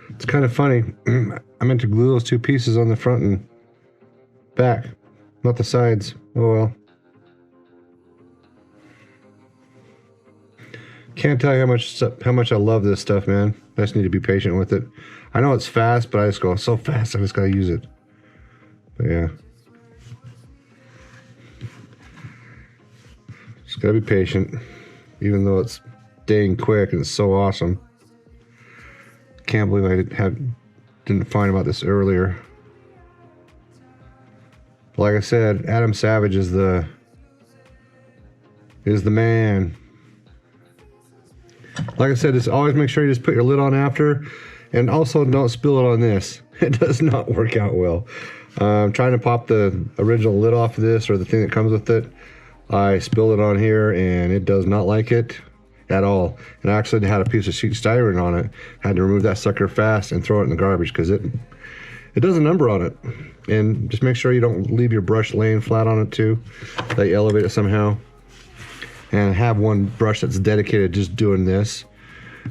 It's kind of funny. I meant to glue those two pieces on the front and back, not the sides. Oh well. Can't tell you how much I love this stuff, man. I just need to be patient with it. I know it's fast, but I just go so fast. I just gotta use it. But yeah, just gotta be patient, even though it's dang quick and it's so awesome. Can't believe I didn't find about this earlier. Like I said, Adam Savage is the man. Like I said, just always make sure you just put your lid on after, and also don't spill it on this. It does not work out well. I'm trying to pop the original lid off of this, or the thing that comes with it. I spilled it on here, and it does not like it at all. And I actually had a piece of sheet styrene on it. Had to remove that sucker fast and throw it in the garbage because it does a number on it. And just make sure you don't leave your brush laying flat on it too, that you elevate it somehow. And have one brush that's dedicated to just doing this.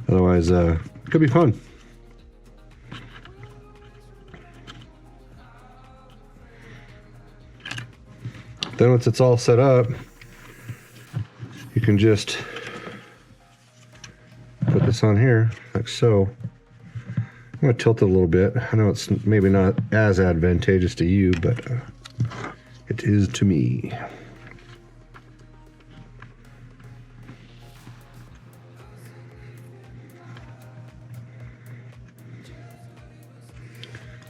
Otherwise, it could be fun. Then once it's all set up, you can just put this on here, like so. I'm going to tilt it a little bit. I know it's maybe not as advantageous to you, but it is to me.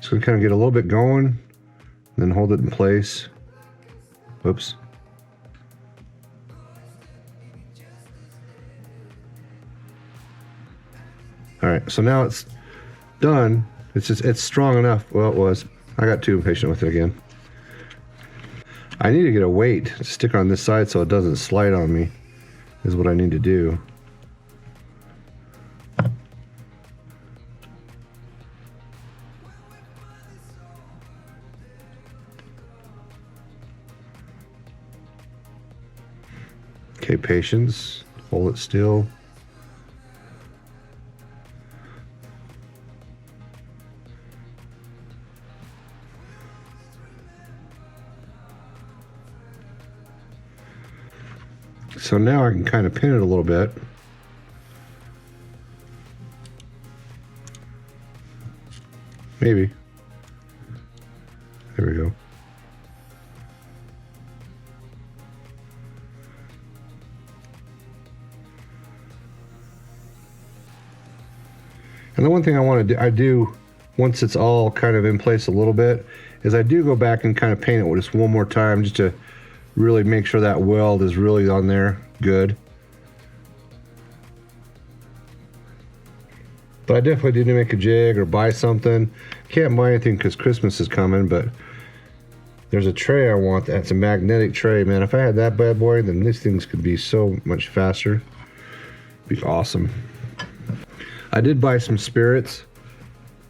So we kind of get a little bit going, then hold it in place. Whoops. All right, so now it's done. It's strong enough. Well, it was. I got too impatient with it again. I need to get a weight to stick on this side so it doesn't slide on me, is what I need to do. Okay, patience. Hold it still. So now I can kind of pin it a little bit. Maybe. There we go. And the one thing I do once it's all kind of in place a little bit, is I do go back and kind of paint it just one more time, just to really make sure that weld is really on there good. But I definitely did make a jig or buy something. Can't buy anything because Christmas is coming, but there's a tray I want that's a magnetic tray, man. If I had that bad boy, then these things could be so much faster. It'd be awesome. I did buy some spirits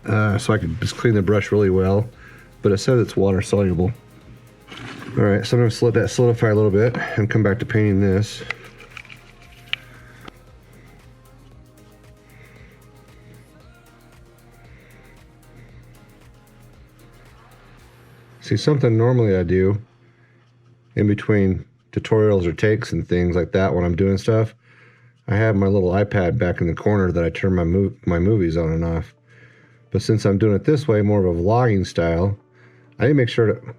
so I could just clean the brush really well, but it says it's water soluble. All right, so I'm gonna let that solidify a little bit and come back to painting this. See, something normally I do in between tutorials or takes and things like that when I'm doing stuff, I have my little iPad back in the corner that I turn my movies on and off. But since I'm doing it this way, more of a vlogging style, I need to make sure to,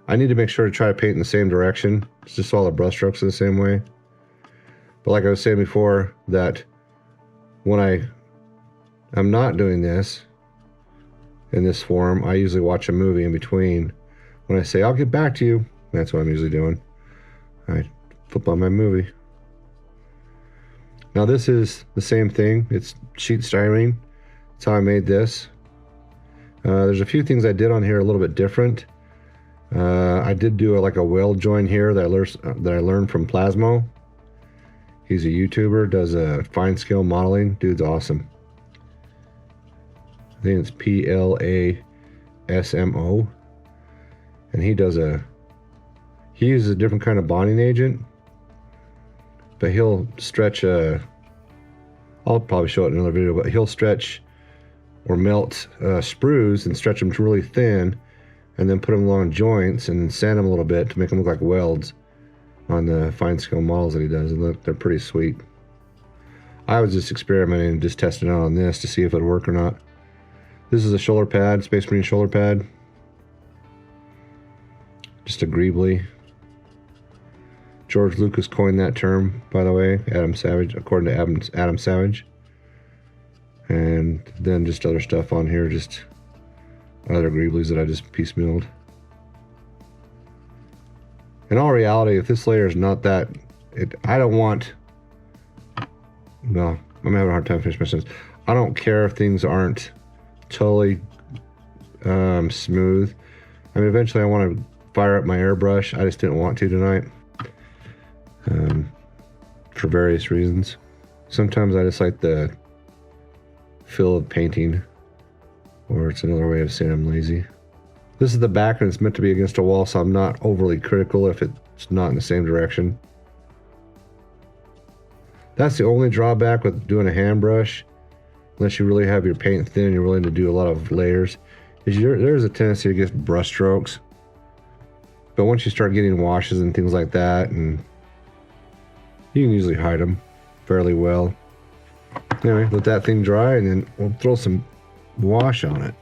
I need to make sure to try to paint in the same direction. It's just all the brush strokes are the same way. But like I was saying before, that when I'm not doing this in this form, I usually watch a movie in between. When I say, I'll get back to you, that's what I'm usually doing. I flip on my movie. Now this is the same thing. It's sheet styrene. That's how I made this. There's a few things I did on here a little bit different. I did do like a weld join here that I learned from Plasmo. He's a YouTuber, does a fine scale modeling. Dude's awesome. I think it's PLASMO. And he uses a different kind of bonding agent, but he'll stretch a I'll probably show it in another video, but he'll stretch or melt sprues and stretch them to really thin, and then put them along joints and sand them a little bit to make them look like welds on the fine scale models that he does, and they're pretty sweet. I was just experimenting and just testing it out on this to see if it would work or not. This is a shoulder pad, Space Marine shoulder pad. Just a greebly. George Lucas coined that term, by the way, Adam Savage, according to Adam Savage. And then just other stuff on here, just other greeblies that I just piecemealed. In all reality, if this layer is not that, I don't want, no, I'm having a hard time finishing my sentence. I don't care if things aren't totally smooth. I mean, eventually I want to fire up my airbrush. I just didn't want to tonight for various reasons. Sometimes I just like the feel of painting, or it's another way of saying I'm lazy. This is the back, and it's meant to be against a wall, so I'm not overly critical if it's not in the same direction. That's the only drawback with doing a hand brush, unless you really have your paint thin and you're willing to do a lot of layers, is there's a tendency to get brush strokes. But once you start getting washes and things like that, and you can usually hide them fairly well. Anyway, let that thing dry, and then we'll throw some wash on it.